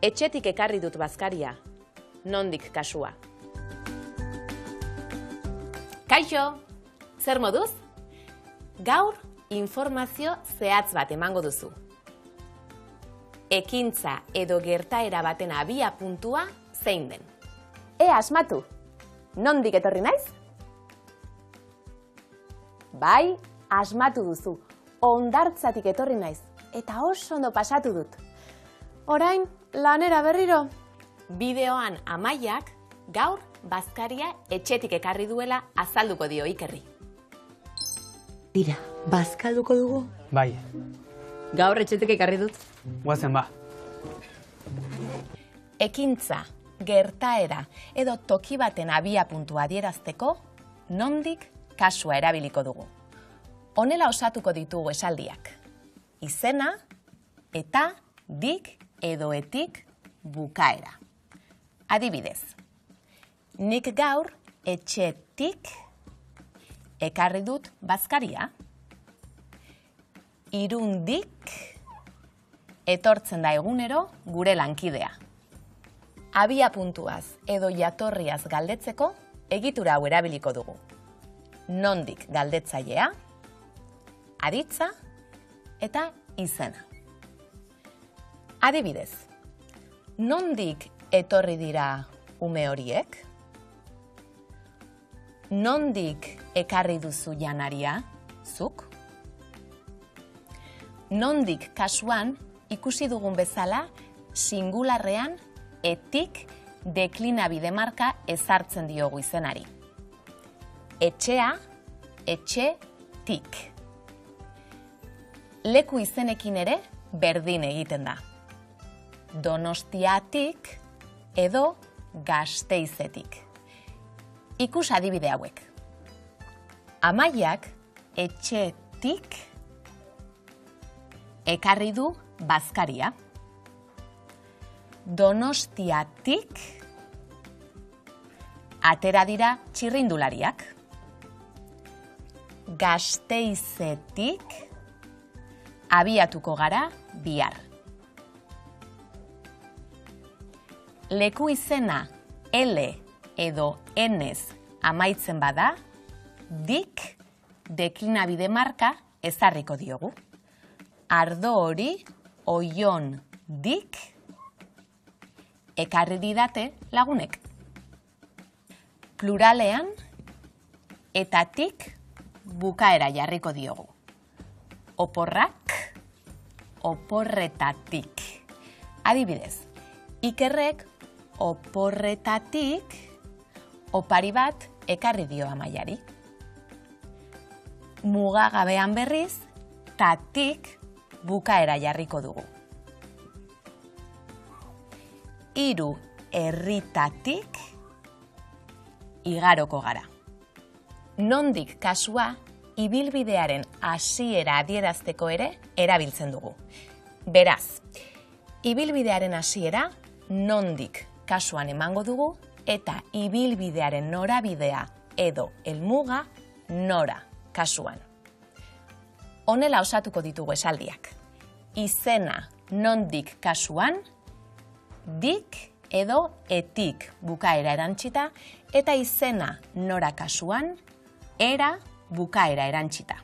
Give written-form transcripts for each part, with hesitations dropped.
Etxetik ekarri dut bazkaria, nondik kasua. Kaixo, zer moduz? Gaur informazio zehatz bat emango duzu. Ekintza edo gertaera baten abia puntua zein den. Asmatu, nondik etorri naiz? Bai, asmatu duzu, hondartzatik etorri naiz, eta oso ondo pasatu dut. Orain, lanera berriro. Bideoan Amaiak gaur bazkaria etxetik ekarri duela azalduko dio Ikerri. Tira, bazkalduko dugu? Bai, Gaur etxetik ekarri dut. guazen ba. Ekintza, gertaera edo toki baten abiapuntua adierazteko nondik kasua erabiliko dugu. Honela osatuko ditugu esaldiak. Izena eta dik edo etik bukaera. Adibidez, nik gaur etxetik ekarri dut bazkaria. Irundik etortzen da egunero gure lankidea. Abia puntuaz edo jatorriaz galdetzeko egitura hau erabiliko dugu. Nondik galdetzailea, aditza eta izena. Adibidez, nondik etorri dira ume horiek? Nondik ekarri duzu janaria, zuk? Nondik kasuan ikusi dugun bezala, singularrean etik deklinabide marka ezartzen diogu izenari. Etxea, etxetik. Leku izenekin ere berdin egiten da. Donostiatik edo Gasteizetik. Ikus adibide hauek. Amaiak etxetik ekarri du bazkaria. Donostiatik atera dira txirrindulariak. Gasteizetik abiatuko gara bihar. Leku izena L edo Nez amaitzen bada, dik deklinabide marka ezarriko diogu. Ardo hori oion dik ekarri didate lagunek. Pluralean eta tik bukaera jarriko diogu. Oporrak, oporretatik. Adibidez, Ikerrek oporretatik opari bat ekarri dio Amaiari. Mugagabean berriz, tatik bukaera jarriko dugu. Hiru herritatik igaroko gara. Nondik kasua ibilbidearen hasiera adierazteko ere erabiltzen dugu. Beraz, ibilbidearen hasiera nondik kasuan emango dugu eta ibilbidearen norabidea edo helmuga nora kasuan. Honela osatuko ditugu esaldiak. Izena nondik kasuan, dik edo etik bukaera erantzita, eta izena nora kasuan, era bukaera erantzita.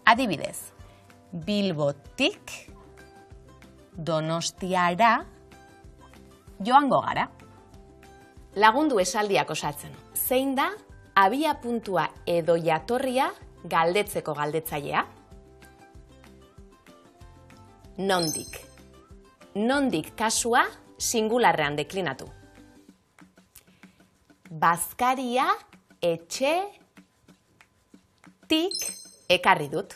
Adibidez, Bilbotik Donostiara joango gara. Lagundu esaldiak osatzen. Zein da abia puntua edo jatorria galdetzeko galdetzailea? Nondik. Nondik kasua singularrean deklinatu. Bazkaria etxetik ekarri dut.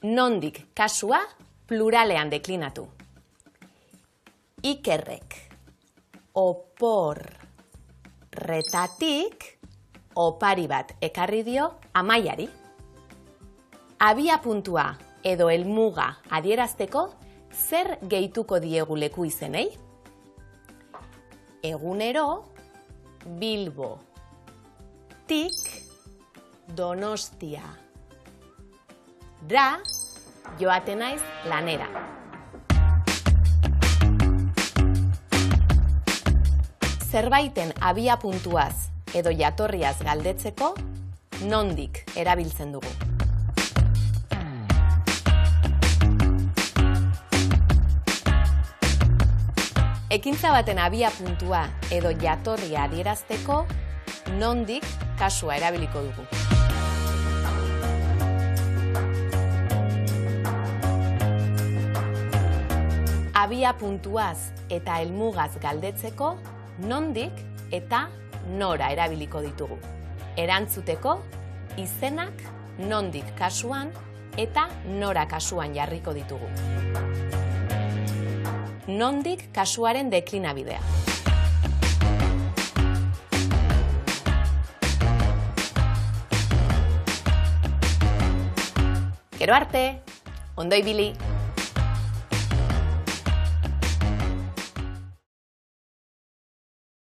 Nondik kasua pluralean deklinatu. Ikerrek oporretatik opari bat ekarri dio Amaiari. Abia puntua edo helmuga adierazteko zer gehituko diegu leku izenei? Egunero Bilbotik Donostia joaten naiz lanera. Zerbaiten abiapuntuaz edo jatorriaz galdetzeko, nondik erabiltzen dugu. Ekintza baten abiapuntua edo jatorria adierazteko, nondik kasua erabiliko dugu. Abiapuntuaz eta helmugaz galdetzeko, nondik eta nora erabiliko ditugu. Erantzuteko, izenak nondik kasuan eta nora kasuan jarriko ditugu. Nondik kasuaren deklinabidea. Gero arte, ondo ibili!